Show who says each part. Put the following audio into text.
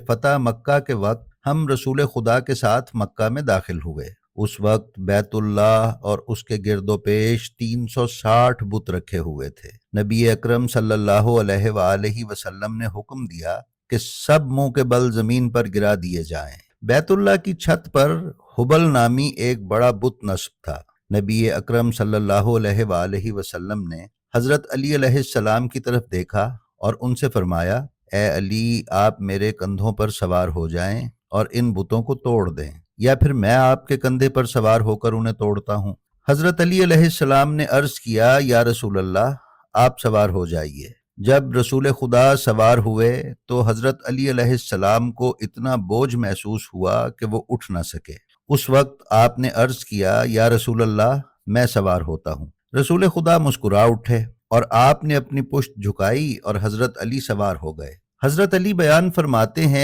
Speaker 1: فتح مکہ کے وقت ہم رسول خدا کے ساتھ مکہ میں داخل ہوئے۔ اس وقت بیت اللہ اور اس کے گرد و پیش 360 بت رکھے ہوئے تھے۔ نبی اکرم صلی اللہ علیہ وآلہ وسلم نے حکم دیا کہ سب منہ کے بل زمین پر گرا دیے جائیں۔ بیت اللہ کی چھت پر حبل نامی ایک بڑا بت نصب تھا۔ نبی اکرم صلی اللہ علیہ وآلہ وسلم نے حضرت علی علیہ السلام کی طرف دیکھا اور ان سے فرمایا، اے علی، آپ میرے کندھوں پر سوار ہو جائیں اور ان بتوں کو توڑ دیں، یا پھر میں آپ کے کندھے پر سوار ہو کر انہیں توڑتا ہوں۔ حضرت علی علیہ السلام نے عرض کیا، یا رسول اللہ، آپ سوار ہو جائیے۔ جب رسول خدا سوار ہوئے تو حضرت علی علیہ السلام کو اتنا بوجھ محسوس ہوا کہ وہ اٹھ نہ سکے۔ اس وقت آپ نے عرض کیا، یا رسول اللہ، میں سوار ہوتا ہوں۔ رسول خدا مسکرا اٹھے اور آپ نے اپنی پشت جھکائی اور حضرت علی سوار ہو گئے۔ حضرت علی بیان فرماتے ہیں